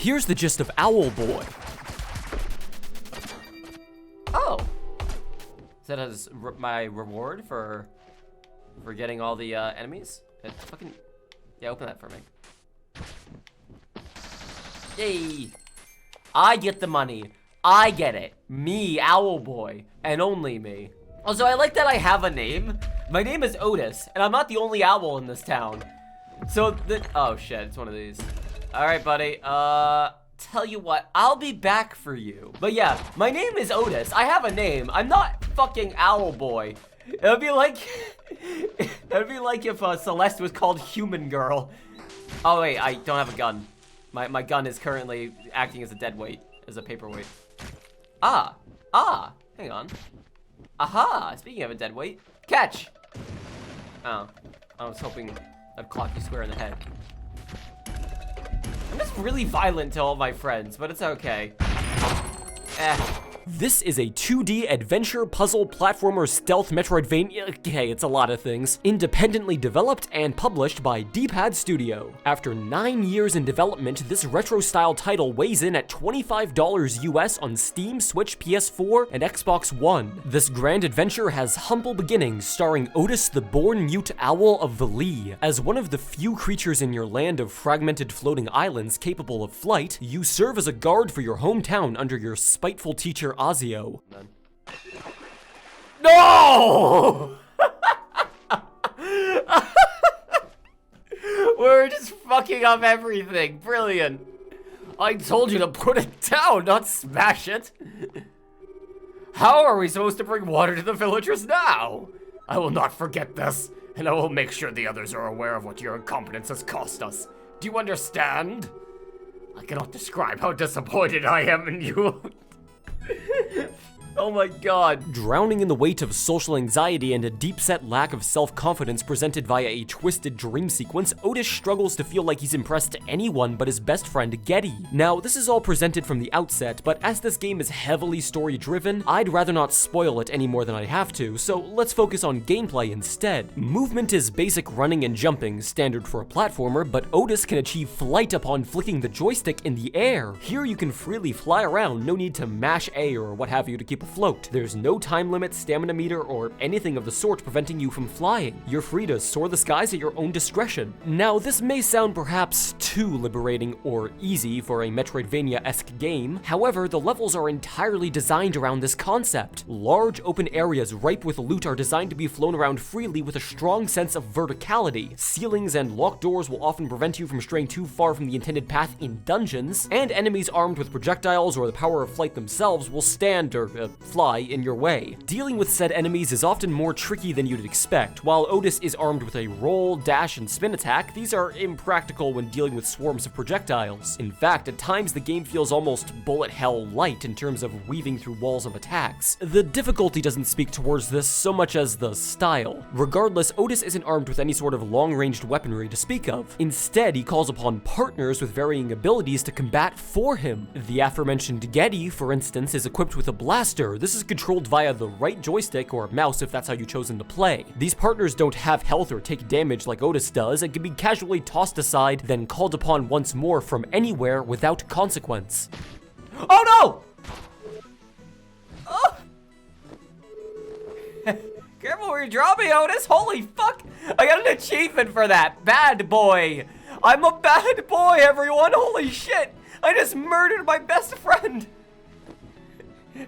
Here's the gist of Owlboy. Oh. Is that as my reward for getting all the enemies? Yeah, open that for me. Yay! I get the money. I get it. Me, Owlboy, and only me. Also, I like that I have a name. My name is Otis, and I'm not the only owl in this town. So oh shit, it's one of these. All right, buddy. Tell you what, I'll be back for you. But yeah, my name is Otis. I have a name. I'm not fucking Owlboy. It'd be like if Celeste was called Human Girl. Oh wait, I don't have a gun. My gun is currently acting as a dead weight, as a paperweight. Hang on. Aha, speaking of a dead weight, catch. Oh, I was hoping I'd clock you square in the head. I'm just really violent to all my friends, but it's okay. This is a 2D adventure, puzzle, platformer, stealth, Metroidvania. Okay, it's a lot of things. Independently developed and published by D-Pad Studio. After 9 years in development, this retro-style title weighs in at $25 US on Steam, Switch, PS4, and Xbox One. This grand adventure has humble beginnings, starring Otis the born mute owl of the Lee. As one of the few creatures in your land of fragmented floating islands capable of flight, you serve as a guard for your hometown under your spiteful teacher Ozio. No! We're just fucking up everything. Brilliant. I told you to put it down, not smash it. How are we supposed to bring water to the villagers now? I will not forget this, and I will make sure the others are aware of what your incompetence has cost us. Do you understand? I cannot describe how disappointed I am in you. Oh my god. Drowning in the weight of social anxiety and a deep-set lack of self-confidence presented via a twisted dream sequence, Otis struggles to feel like he's impressed anyone but his best friend Getty. Now, this is all presented from the outset, but as this game is heavily story-driven, I'd rather not spoil it any more than I have to, so let's focus on gameplay instead. Movement is basic running and jumping, standard for a platformer, but Otis can achieve flight upon flicking the joystick in the air. Here you can freely fly around, no need to mash A or what have you to keep afloat. There's no time limit, stamina meter, or anything of the sort preventing you from flying. You're free to soar the skies at your own discretion. Now, this may sound perhaps too liberating or easy for a Metroidvania-esque game. However, the levels are entirely designed around this concept. Large open areas ripe with loot are designed to be flown around freely with a strong sense of verticality. Ceilings and locked doors will often prevent you from straying too far from the intended path in dungeons, and enemies armed with projectiles or the power of flight themselves will stand or fly in your way. Dealing with said enemies is often more tricky than you'd expect. While Otis is armed with a roll, dash, and spin attack, these are impractical when dealing with swarms of projectiles. In fact, at times the game feels almost bullet hell light in terms of weaving through walls of attacks. The difficulty doesn't speak towards this so much as the style. Regardless, Otis isn't armed with any sort of long-ranged weaponry to speak of. Instead, he calls upon partners with varying abilities to combat for him. The aforementioned Getty, for instance, is equipped with a blaster. This is controlled via the right joystick or mouse if that's how you've chosen to play. These partners don't have health or take damage like Otis does and can be casually tossed aside, then called upon once more from anywhere without consequence. Oh no! Oh. Careful where you drop me, Otis! Holy fuck! I got an achievement for that! Bad boy! I'm a bad boy, everyone! Holy shit! I just murdered my best friend!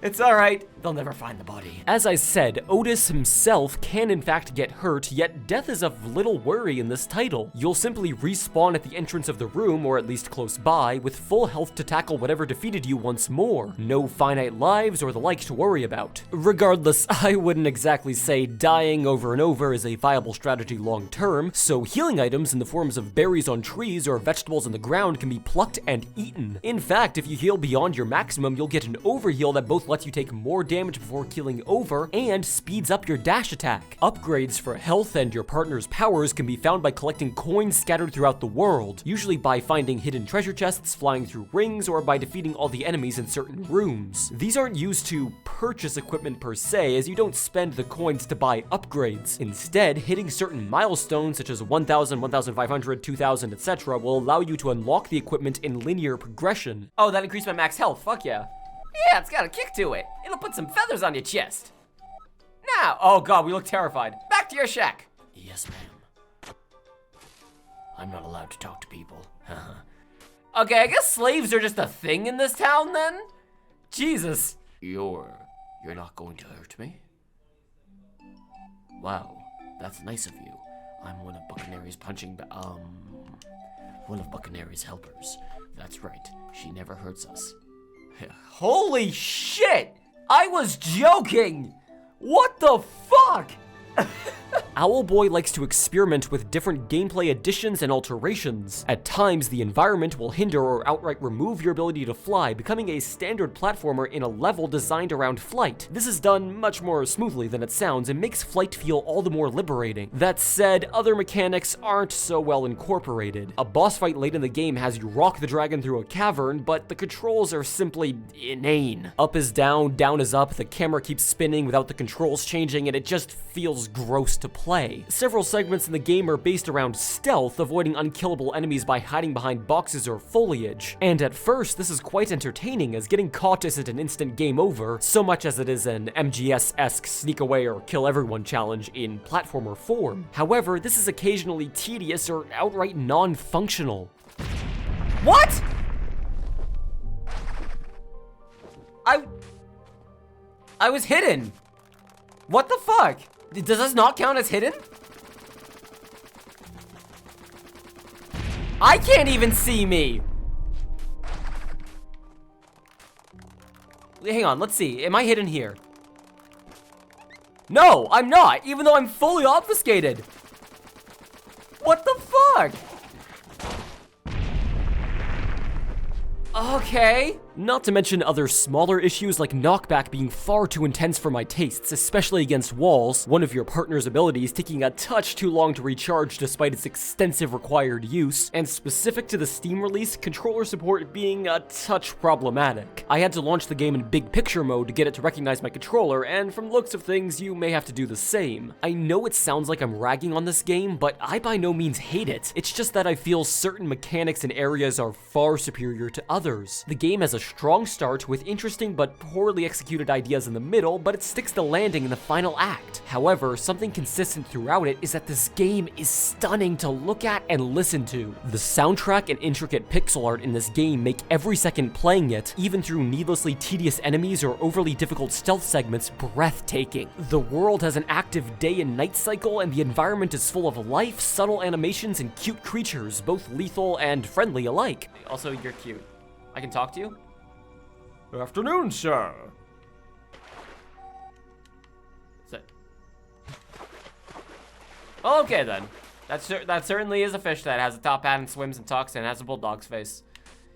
It's alright, they'll never find the body. As I said, Otis himself can in fact get hurt, yet death is of little worry in this title. You'll simply respawn at the entrance of the room, or at least close by, with full health to tackle whatever defeated you once more. No finite lives or the like to worry about. Regardless, I wouldn't exactly say dying over and over is a viable strategy long term, so healing items in the forms of berries on trees or vegetables on the ground can be plucked and eaten. In fact, if you heal beyond your maximum, you'll get an overheal that both both lets you take more damage before keeling over and speeds up your dash attack. Upgrades for health and your partner's powers can be found by collecting coins scattered throughout the world, usually by finding hidden treasure chests, flying through rings, or by defeating all the enemies in certain rooms. These aren't used to purchase equipment per se, as you don't spend the coins to buy upgrades. Instead, hitting certain milestones such as 1000, 1500, 2000, etc. will allow you to unlock the equipment in linear progression. Oh, that increased my max health, fuck yeah. Yeah, it's got a kick to it. It'll put some feathers on your chest. Now, oh god, we look terrified. Back to your shack. Yes, ma'am. I'm not allowed to talk to people. Okay, I guess slaves are just a thing in this town then? Jesus. You're not going to hurt me? Wow, that's nice of you. I'm one of Buccaneer's one of Buccaneer's helpers. That's right, she never hurts us. Holy shit! I was joking! What the fuck? Owlboy likes to experiment with different gameplay additions and alterations. At times, the environment will hinder or outright remove your ability to fly, becoming a standard platformer in a level designed around flight. This is done much more smoothly than it sounds and makes flight feel all the more liberating. That said, other mechanics aren't so well incorporated. A boss fight late in the game has you rock the dragon through a cavern, but the controls are simply inane. Up is down, down is up, the camera keeps spinning without the controls changing, and it just feels gross to play. Several segments in the game are based around stealth, avoiding unkillable enemies by hiding behind boxes or foliage. And at first, this is quite entertaining, as getting caught isn't an instant game over, so much as it is an MGS-esque sneak away or kill everyone challenge in platformer form. However, this is occasionally tedious or outright non-functional. What? I was hidden. What the fuck? Does this not count as hidden? I can't even see me. Hang on, let's see. Am I hidden here? No, I'm not, even though I'm fully obfuscated. What the fuck? Okay. Not to mention other smaller issues like knockback being far too intense for my tastes, especially against walls, one of your partner's abilities taking a touch too long to recharge despite its extensive required use, and specific to the Steam release, controller support being a touch problematic. I had to launch the game in big picture mode to get it to recognize my controller, and from the looks of things, you may have to do the same. I know it sounds like I'm ragging on this game, but I by no means hate it. It's just that I feel certain mechanics and areas are far superior to others. The game has a strong start with interesting but poorly executed ideas in the middle, but it sticks the landing in the final act. However, something consistent throughout it is that this game is stunning to look at and listen to. The soundtrack and intricate pixel art in this game make every second playing it, even through needlessly tedious enemies or overly difficult stealth segments, breathtaking. The world has an active day and night cycle, and the environment is full of life, subtle animations, and cute creatures, both lethal and friendly alike. Also, you're cute. I can talk to you? Afternoon, sir. That's it. Okay, then. That certainly is a fish that has a top hat and swims and talks and has a bulldog's face.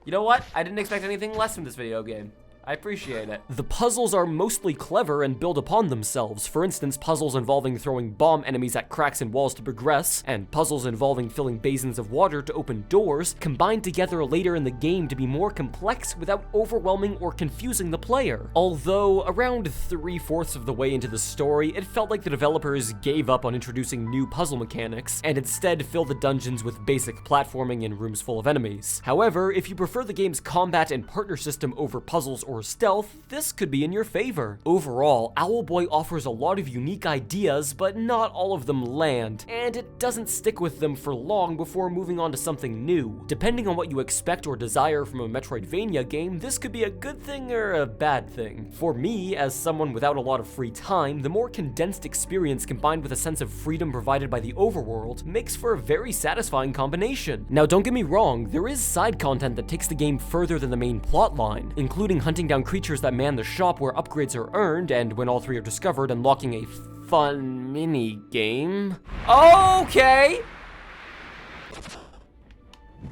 You know what? I didn't expect anything less from this video game. I appreciate it. The puzzles are mostly clever and build upon themselves. For instance, puzzles involving throwing bomb enemies at cracks in walls to progress, and puzzles involving filling basins of water to open doors, combined together later in the game to be more complex without overwhelming or confusing the player. Although, around 3/4 of the way into the story, it felt like the developers gave up on introducing new puzzle mechanics, and instead filled the dungeons with basic platforming in rooms full of enemies. However, if you prefer the game's combat and partner system over puzzles or stealth, this could be in your favor. Overall, Owlboy offers a lot of unique ideas, but not all of them land, and it doesn't stick with them for long before moving on to something new. Depending on what you expect or desire from a Metroidvania game, this could be a good thing or a bad thing. For me, as someone without a lot of free time, the more condensed experience combined with a sense of freedom provided by the overworld makes for a very satisfying combination. Now, don't get me wrong, there is side content that takes the game further than the main plotline, including hunting down creatures that man the shop where upgrades are earned, and when all three are discovered, unlocking a fun mini game. Okay!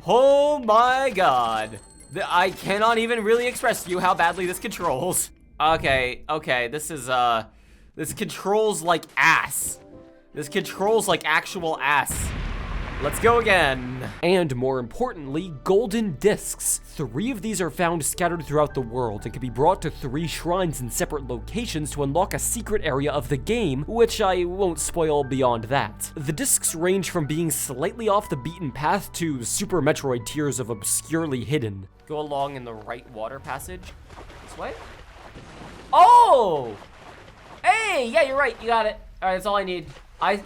Oh my god. I cannot even really express to you how badly this controls. Okay, this controls like ass. This controls like actual ass. Let's go again. And more importantly, golden discs. 3 of these are found scattered throughout the world and can be brought to 3 shrines in separate locations to unlock a secret area of the game, which I won't spoil beyond that. The discs range from being slightly off the beaten path to Super Metroid tiers of obscurely hidden. Go along in the right water passage. This way? Oh! Hey, yeah, you're right, you got it. All right, that's all I need. I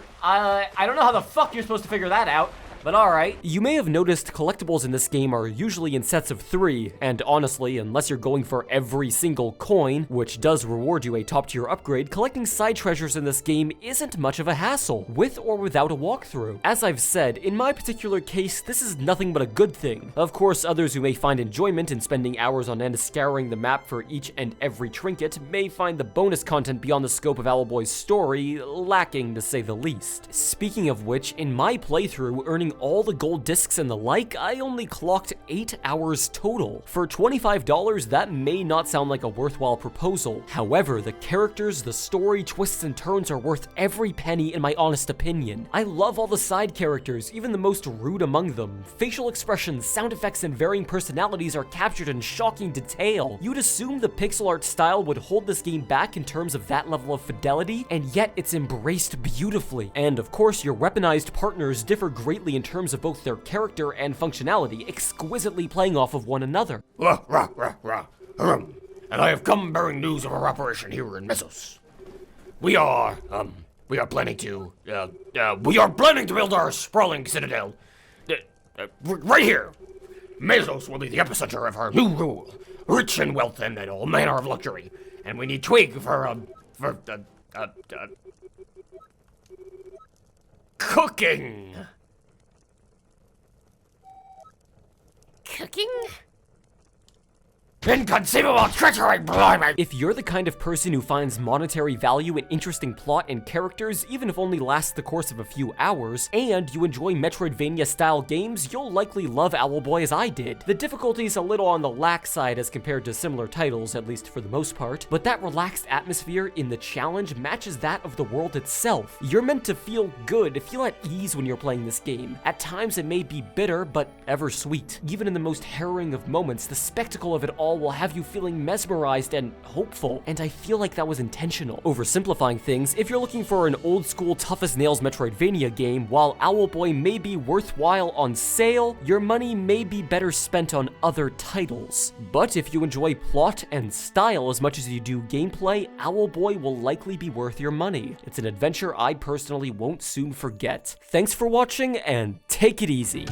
don't know how the fuck you're supposed to figure that out, but alright. You may have noticed collectibles in this game are usually in sets of 3, and honestly, unless you're going for every single coin, which does reward you a top tier upgrade, collecting side treasures in this game isn't much of a hassle, with or without a walkthrough. As I've said, in my particular case, this is nothing but a good thing. Of course, others who may find enjoyment in spending hours on end scouring the map for each and every trinket may find the bonus content beyond the scope of Owlboy's story lacking, to say the least. Speaking of which, in my playthrough, earning all the gold discs and the like, I only clocked 8 hours total. For $25, that may not sound like a worthwhile proposal. However, the characters, the story, twists and turns are worth every penny in my honest opinion. I love all the side characters, even the most rude among them. Facial expressions, sound effects, and varying personalities are captured in shocking detail. You'd assume the pixel art style would hold this game back in terms of that level of fidelity, and yet it's embraced beautifully. And of course, your weaponized partners differ greatly in terms of both their character and functionality, exquisitely playing off of one another. And I have come bearing news of our operation here in Mesos. We are planning to build our sprawling citadel, right here. Mesos will be the epicenter of our new rule, rich in wealth and all manner of luxury, and we need twig for cooking. Cooking? Inconceivable treachery, blimey! If you're the kind of person who finds monetary value in interesting plot and characters, even if only lasts the course of a few hours, and you enjoy Metroidvania-style games, you'll likely love Owlboy as I did. The difficulty's a little on the lax side as compared to similar titles, at least for the most part, but that relaxed atmosphere in the challenge matches that of the world itself. You're meant to feel good, feel at ease when you're playing this game. At times it may be bitter, but ever sweet. Even in the most harrowing of moments, the spectacle of it all will have you feeling mesmerized and hopeful, and I feel like that was intentional. Oversimplifying things, if you're looking for an old school tough as nails Metroidvania game, while Owlboy may be worthwhile on sale, your money may be better spent on other titles. But if you enjoy plot and style as much as you do gameplay, Owlboy will likely be worth your money. It's an adventure I personally won't soon forget. Thanks for watching, and take it easy.